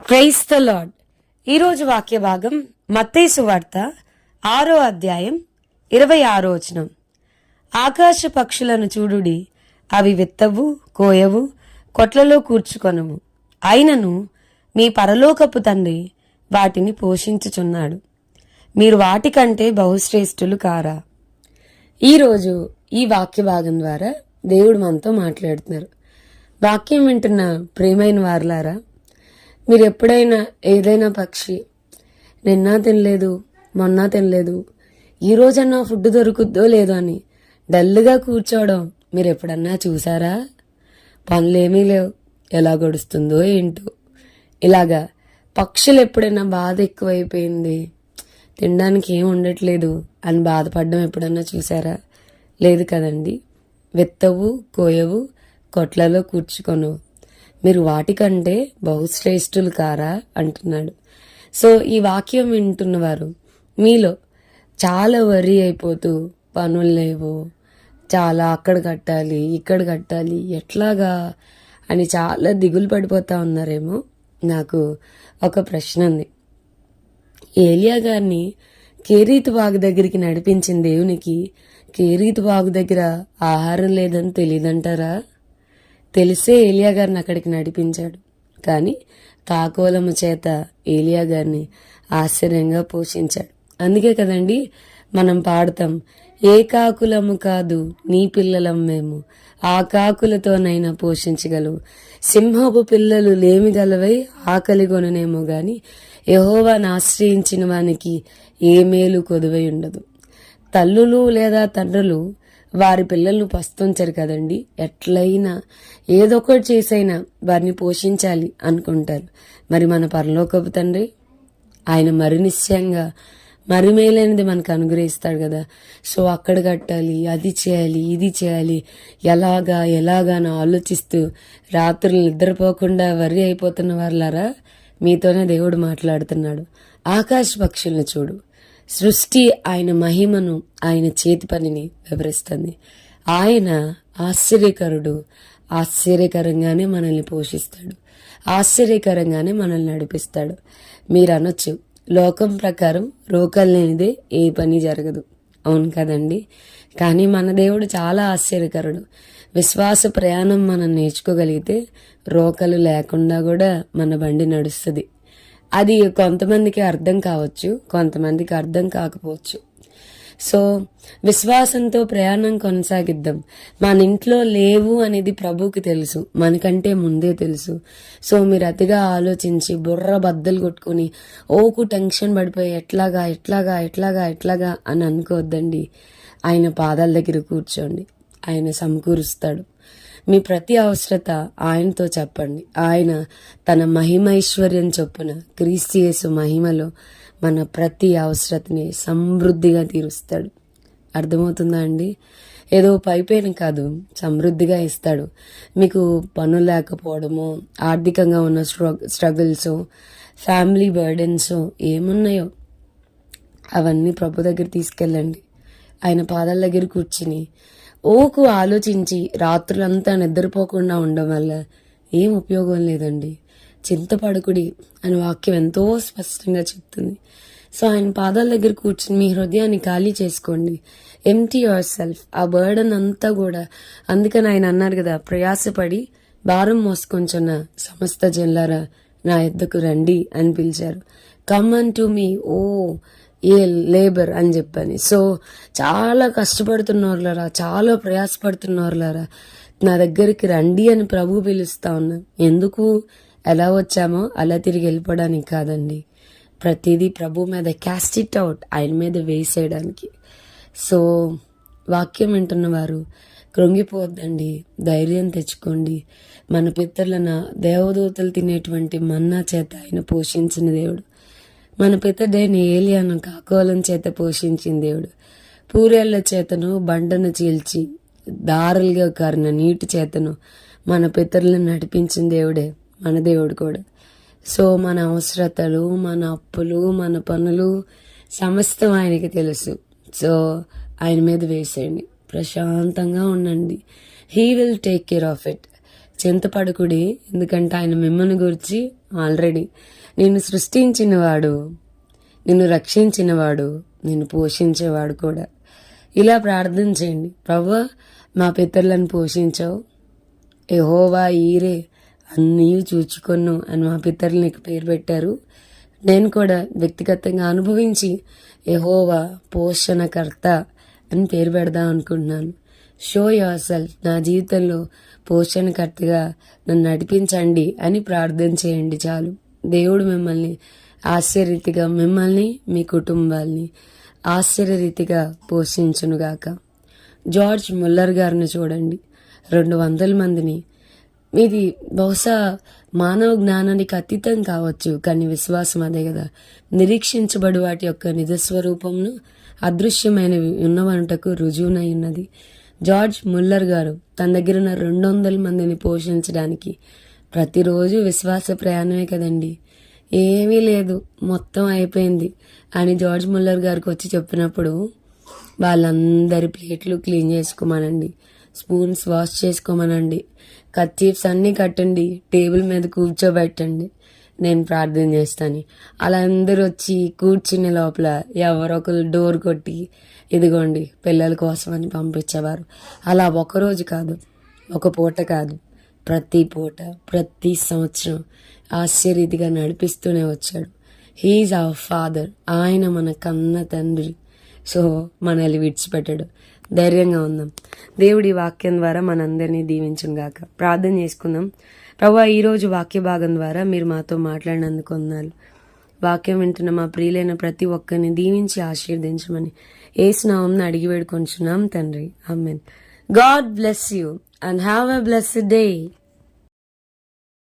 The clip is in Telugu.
Praise the lord. ఈరోజు వాక్య భాగం మత్తయి సువార్త 6వ అధ్యాయం 26వ వచనం. ఆకాశ పక్షులను చూడుడి, అవి విత్తవు, కోయవు, కొట్లలో కూర్చుకొనవు, అయినను మీ పరలోకపు తండ్రి వాటిని పోషించుచున్నాడు. మీరు వాటికంటే బహుశ్రేష్ఠులు కారా? ఈరోజు ఈ వాక్య భాగం ద్వారా దేవుడు మనతో మాట్లాడుతున్నారు. వాక్యం వింటున్న ప్రియమైన వారలారా, మీరు ఎప్పుడైనా ఏదైనా పక్షి నిన్న తినలేదు, మొన్న తినలేదు, ఈ రోజన్నా ఫుడ్ దొరుకుద్దో లేదో అని డల్గా కూర్చోవడం మీరు ఎప్పుడన్నా చూసారా? పనులేమీ లేవు, ఎలా గడుస్తుందో ఏంటో. ఇలాగా పక్షులు ఎప్పుడైనా బాధ ఎక్కువైపోయింది, తినడానికి ఏం ఉండట్లేదు అని బాధపడడం ఎప్పుడన్నా చూసారా? లేదు కదండి. విత్తవు, కోయవు, కొట్లలో కూర్చుకొను, మీరు వాటికంటే బహుశ్రేష్ఠులు కారా అంటున్నాడు. సో ఈ వాక్యం వింటున్నవారు మీలో చాలా వరి అయిపోతూ పనులు లేవు, చాలా అక్కడ కట్టాలి, ఇక్కడ కట్టాలి, ఎట్లాగా అని చాలా దిగులు పడిపోతా ఉన్నారేమో. నాకు ఒక ప్రశ్న ఉంది. ఏలియా గారిని కేరీతు వాగు దగ్గరికి నడిపించిన దేవునికి కేరీతు వాగు దగ్గర ఆహారం లేదని తెలియదంటారా? తెలిసే ఏలియా గారిని అక్కడికి నడిపించాడు. కానీ కాకోలము చేత ఏలియా గారిని ఆశ్చర్యంగా పోషించాడు. అందుకే కదండి మనం పాడతాం, ఏ కాకులము కాదు నీ పిల్లలం మేము, ఆ కాకులతోనైనా పోషించగలవు, సింహపు పిల్లలు లేమిగలవై ఆకలిగొననేమో గాని యెహోవాను ఆశ్రయించిన వానికి ఏ మేలు కొదువై ఉండదు. తల్లులు లేదా తండ్రులు వారి పిల్లలను పస్తుంచారు కదండి. ఎట్లయినా ఏదొకటి చేసైనా వారిని పోషించాలి అనుకుంటారు. మరి మన పరలోకపు తండ్రి ఆయన మరి నిశ్చయంగా మరి మేలైనది మనకు అనుగ్రహిస్తాడు కదా. సో అక్కడ కట్టాలి, అది చేయాలి, ఇది చేయాలి, ఎలాగా అని ఆలోచిస్తూ రాత్రులు నిద్రపోకుండా వరి అయిపోతున్న వాళ్ళారా, మీతోనే దేవుడు మాట్లాడుతున్నాడు. ఆకాశ పక్షులను చూడు. సృష్టి ఆయన మహిమను, ఆయన చేతి పనిని వివరిస్తుంది. ఆయన ఆశ్చర్యకరుడు. ఆశ్చర్యకరంగానే మనల్ని పోషిస్తాడు, ఆశ్చర్యకరంగానే మనల్ని నడిపిస్తాడు. మీరు అనొచ్చు, లోకం ప్రకారం రోకలు లేనిదే ఏ పని జరగదు. అవును కదండి. కానీ మన దేవుడు చాలా ఆశ్చర్యకరుడు. విశ్వాస ప్రయాణం మనం నేర్చుకోగలిగితే రోకలు లేకుండా కూడా మన బండి నడుస్తుంది. అది కొంతమందికి అర్థం కావచ్చు, కొంతమందికి అర్థం కాకపోవచ్చు. సో విశ్వాసంతో ప్రయాణం కొనసాగిద్దాం. మన ఇంట్లో లేవు అనేది ప్రభువుకి తెలుసు, మనకంటే ముందే తెలుసు. సో మీరు అతిగా ఆలోచించి బుర్ర బద్దలు కొట్టుకుని ఓకు టెన్షన్ పడిపోయి ఎట్లాగా అని అనుకోవద్దండి. ఆయన పాదాల దగ్గర కూర్చోండి, ఆయన సమకూరుస్తాడు. మీ ప్రతి అవసరత ఆయనతో చెప్పండి. ఆయన తన మహిమైశ్వర్యం చొప్పున క్రీస్తు యేసు మహిమలో మన ప్రతి అవసరతని సమృద్ధిగా తీరుస్తాడు. అర్థమవుతుందా అండి? ఏదో పైపైన కాదు, సమృద్ధిగా ఇస్తాడు. మీకు పనులు లేకపోవడము, ఆర్థికంగా ఉన్న స్ట్రగుల్స్, ఫ్యామిలీ బర్డెన్స్ ఏమున్నాయో అవన్నీ ప్రభు దగ్గర తీసుకెళ్ళండి. ఆయన పాదాల దగ్గర కూర్చుని ఓకు ఆలోచించి రాత్రులంతా నిద్రపోకుండా ఉండడం వల్ల ఏం ఉపయోగం లేదండి. చింతపడకుడి అని వాక్యం ఎంతో స్పష్టంగా చెప్తుంది. సో ఆయన పాదాల దగ్గర కూర్చుని మీ హృదయాన్ని ఖాళీ చేసుకోండి. Empty your self. ఆ బర్డన్ అంతా కూడా, అందుకని ఆయన అన్నారు కదా, ప్రయాసపడి భారం మోసుకొంచున్న సమస్త జనులారా నా యొద్దకు రండి అని పిలిచారు. Come unto me o ye labour అని చెప్పని. సో చాలా కష్టపడుతున్నవారులారా, చాలా ప్రయాసపడుతున్నవారులారా నా దగ్గరికి రండి అని ప్రభు పిలుస్తా ఉన్నా. ఎందుకు? ఎలా వచ్చామో అలా తిరిగి వెళ్ళిపోవడానికి కాదండి. ప్రతిదీ ప్రభు మీద క్యాస్ట్ ఇట్ అవుట్, ఆయన మీద వేసేయడానికి. సో వాక్యం వింటున్న వారు కృంగిపోవద్దండి, ధైర్యం తెచ్చుకోండి. మన పితరులన దేవదూతలు తినేటువంటి మన్నా చేత ఆయన పోషించిన దేవుడు. మన పితడైన ఏలియాను కాకోలం చేత పోషించిన దేవుడు. పూరేళ్ల చేతను బండను చీల్చి దారులుగా కారిన నీటి చేతను మన పితరులను నడిపించిన దేవుడే మన దేవుడు కూడా. సో మన అవసరతలు, మన అప్పులు, మన పనులు సమస్తం ఆయనకి తెలుసు. సో ఆయన మీద వేసేయండి, ప్రశాంతంగా ఉండండి. He will take care of it. చింతపడకుడి, ఎందుకంటే ఆయన మిమ్మల్ని గురించి ఆల్రెడీ నిన్ను సృష్టించినవాడు, నిన్ను రక్షించినవాడు, నిన్ను పోషించేవాడు కూడా. ఇలా ప్రార్థన చేయండి. ప్రభువా, మా పితరులను పోషించావు, యెహోవా ఈరే అన్నీ చూచుకొను అని మా పితరులు నీకు పేరు పెట్టారు. నేను కూడా వ్యక్తిగతంగా అనుభవించి యెహోవా పోషణకర్త అని పేరు పెడదాం అనుకుంటున్నాను. షో యువర్ సెల్ఫ్, నా జీవితంలో పోషణకర్తగా నన్ను నడిపించండి అని ప్రార్థన చేయండి చాలు. దేవుడు మిమ్మల్ని ఆశ్చర్యరీతిగా, మిమ్మల్ని మీ కుటుంబాల్ని ఆశ్చర్యరీతిగా పోషించునుగాక. జార్జ్ ముల్లర్ గారిని చూడండి, 200 మందిని. ఇది బహుశా మానవ జ్ఞానానికి అతీతం కావచ్చు, కానీ విశ్వాసం అదే కదా. నిరీక్షించబడి వాటి యొక్క నిజస్వరూపంను అదృశ్యమైనవి ఉన్నవంటకు రుజువునై ఉన్నది. జార్జ్ ముల్లర్ గారు తన దగ్గర ఉన్న 200 మందిని పోషించడానికి ప్రతిరోజు విశ్వాస ప్రయాణమే కదండి. ఏమీ లేదు, మొత్తం అయిపోయింది అని జార్జ్ ముల్లర్ గారికి వచ్చి చెప్పినప్పుడు వాళ్ళందరి ప్లేట్లు క్లీన్ చేసుకోమనండి, స్పూన్స్ వాష్ చేసుకోమనండి, కర్చీఫ్స్ అన్నీ కట్టండి, టేబుల్ మీద కూర్చోబెట్టండి, నేను ప్రార్థన చేస్తాను. అలా అందరూ వచ్చి కూర్చునే లోపల ఎవరొకరు డోర్ కొట్టి ఇదిగోండి పిల్లల కోసం అని పంపించేవారు. అలా ఒకరోజు కాదు, ఒక పూట కాదు, ప్రతి పూట, ప్రతి సంవత్సరం ఆశ్చర్యరీతిగా నడిపిస్తూనే వచ్చాడు. హీఈస్ అవర్ ఫాదర్, ఆయన మన కన్న తండ్రి. సో మనల్ని విడిచిపెట్టాడు. ధైర్యంగా ఉందాం. దేవుడి వాక్యం ద్వారా మనందరినీ దీవించును గాక. ప్రార్థన చేసుకుందాం. ప్రభువా, ఈరోజు వాక్య భాగం ద్వారా మీరు మాతో మాట్లాడినందుకు వందనాలు. వాక్యం వింటున్న మా ప్రియులైన ప్రతి ఒక్కరిని దీవించి ఆశీర్వదించమని యేసు నామమున అడిగి వేడుకొంచున్నాం తండ్రి. Amen. God bless you and have a blessed day.